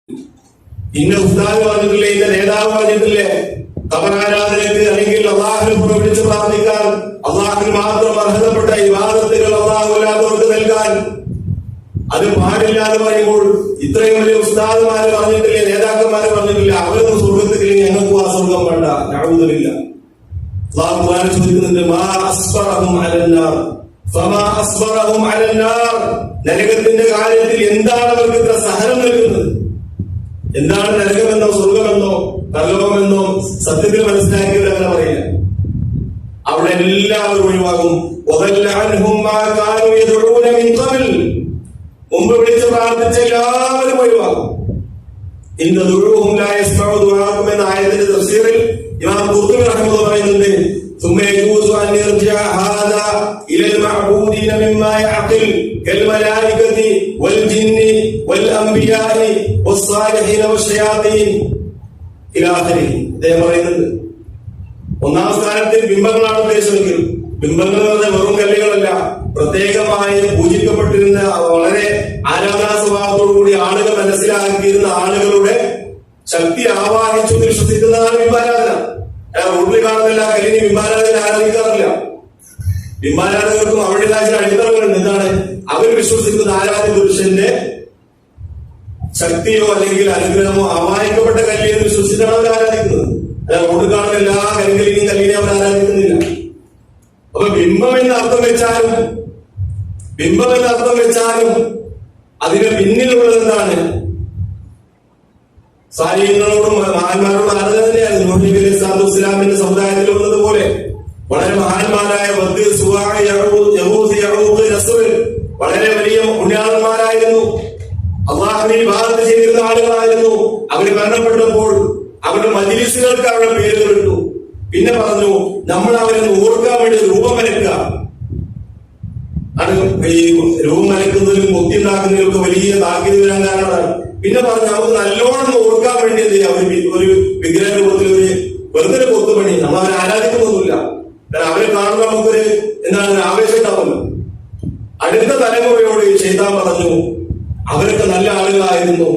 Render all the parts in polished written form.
ഇന്ന ഉസ്താദ് പറഞ്ഞിട്ടില്ലേ, ഇന്ന നേതാവ് പറഞ്ഞിട്ടില്ലേ, ഖബറാരാധനയ്ക്ക് അല്ലെങ്കിൽ അള്ളാഹുവിനെ പുറവിളിച്ച് പ്രാർത്ഥിക്കാൻ, അള്ളാഹുവിന് മാത്രം അർഹതപ്പെട്ട ഇബാദത്തുകൾ അള്ളാഹു അല്ലാത്തവർക്ക് നൽകാൻ അത് പാടില്ല എന്ന് പറയുമ്പോൾ ഇത്രയും വലിയ ഉസ്താദുമാര് പറഞ്ഞിട്ടില്ലേ, നേതാക്കന്മാര് പറഞ്ഞിട്ടില്ല, അവരൊന്നും സ്വർഗത്തിലേക്ക് ഞങ്ങൾക്ക് ആ സ്വർഗം വേണ്ട. നഅൂദുബില്ലാ. അള്ളാഹു ഖുർആനിൽ ചോദിക്കുന്നുണ്ട്, മാ അസ്ബറഹും അലന്നാർ ഫമാ അസ്ബറഹും അലന്നാർ. നരകത്തിന്റെ കാര്യത്തിൽ എന്താണ് അവർക്ക് ഇത്ര സഹനം നൽകുന്നത്? എന്താണ് നരകമെന്നോ സ്വർഗമെന്നോ പരലോകമെന്നോ സത്യത്തിൽ മനസ്സിലാക്കിയത് അങ്ങനെ പറയില്ല. അവിടെ എല്ലാവരും ഒഴിവാകും. മുമ്പ് വിളിച്ച് പ്രാർത്ഥിച്ച എല്ലാവരും ഒഴിവാകും. എന്ന ആയത്തിന്റെ തഫ്സീറിൽ ഇമാം ഖുർത്തുബി റഹിമഹുല്ലാഹ് പറയുന്നുണ്ട്, ثم يجوز أن يرجع هذا إلى المعبودين مما يعقل كالملائكة والجن والأنبياء والصالحين والشياطين إلى آخره. അദ്ദേഹം പറയുന്നുണ്ട്, ഒന്നാം സ്ഥാനത്തിൽ ബിംബങ്ങളാണ് ഉദ്ദേശിച്ചെങ്കിൽ, ബിംബങ്ങൾ എന്ന് പറഞ്ഞാൽ വെറും കല്ലുകളല്ല, പ്രത്യേകമായി പൂജിക്കപ്പെട്ടിരുന്ന വളരെ ആരാധനാ സ്വഭാവത്തോടുകൂടി ആളുകൾ മനസ്സിലാക്കിയിരുന്ന ആളുകളുടെ ശക്തി ആവാഹിച്ചു വിശ്വസിക്കുന്നതാണ് ബിംബാരാധന. റോഡിൽ കാണുന്നില്ല കല്ലിന് ബിംബാരാധന ആരാധിക്കാറില്ല. ബിംബാരാധകർക്കും അവരുടേതായ ചില അടിത്തറകളുണ്ട്. എന്താണ്? അവർ വിശ്വസിക്കുന്ന ആരാധ്യ പുരുഷന്റെ ശക്തിയോ അല്ലെങ്കിൽ അനുഗ്രഹമോ അമാനിക്കപ്പെട്ട കല്ലിനെ വിശ്വസിച്ചാണ് അവർ ആരാധിക്കുന്നത്. അല്ല, റോഡിൽ കാണുന്ന എല്ലാ കരിങ്കല്ലിനും കല്ലിനെ അവർ ആരാധിക്കുന്നില്ല. അപ്പൊ ബിംബം എന്ന് അർത്ഥം വെച്ചാലും അതിന് പിന്നിലുള്ളത് എന്താണ്? സാലിഹ്യങ്ങളോടും മഹാന്മാരോടും ആരാധന തന്നെയാണ്. നൂഹ് നബി അലൈഹി ഇസ്ലാമിന്റെ സമുദായത്തിലുള്ളതുപോലെ വളരെ മഹാന്മാരായ വളരെ വലിയ പുണ്യാളന്മാരായിരുന്നു, അള്ളാഹുവിനെ ഇബാദത്ത് ചെയ്തിരുന്ന ആളുകളായിരുന്നു. അവർ മരണപ്പെട്ടപ്പോൾ അവരുടെ മജ്‌ലിസുകൾക്ക് അവരുടെ പേരുകൾ ഇട്ടു. പിന്നെ പറഞ്ഞു, നമ്മൾ അവരെ ഓർക്കാൻ വേണ്ടി രൂപം വരയ്ക്കുക. അത് ഈ രൂപം വരയ്ക്കുന്നതിലും മുക്തി ഉണ്ടാക്കുന്നതിലും ഒക്കെ വലിയ താക്കീത് വരാൻ കാരണമാണ്. പിന്നെ പറഞ്ഞു, നമുക്ക് നല്ലോണം ഓർക്കാൻ വേണ്ടി എന്ത് ചെയ്യാം, ഒരു വിഗ്രഹ രൂപത്തിൽ ഒരു വെറുതെ കൊത്തുപണി. നമ്മൾ അവരെ ആരാധിക്കുന്നൊന്നുമില്ല, കാരണം അവരെ കാണുമ്പോൾ നമുക്കൊരു എന്താണ് ആവേശം ഉണ്ടാവുമല്ലോ. അടുത്ത തലമുറയോട് ശൈത്താൻ പറഞ്ഞു, അവരൊക്കെ നല്ല ആളുകളായിരുന്നു,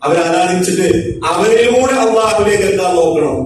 അവരാരാധിച്ചിട്ട് അവരിലൂടെ അള്ളാഹുവിലേക്ക് എത്താൻ നോക്കണം.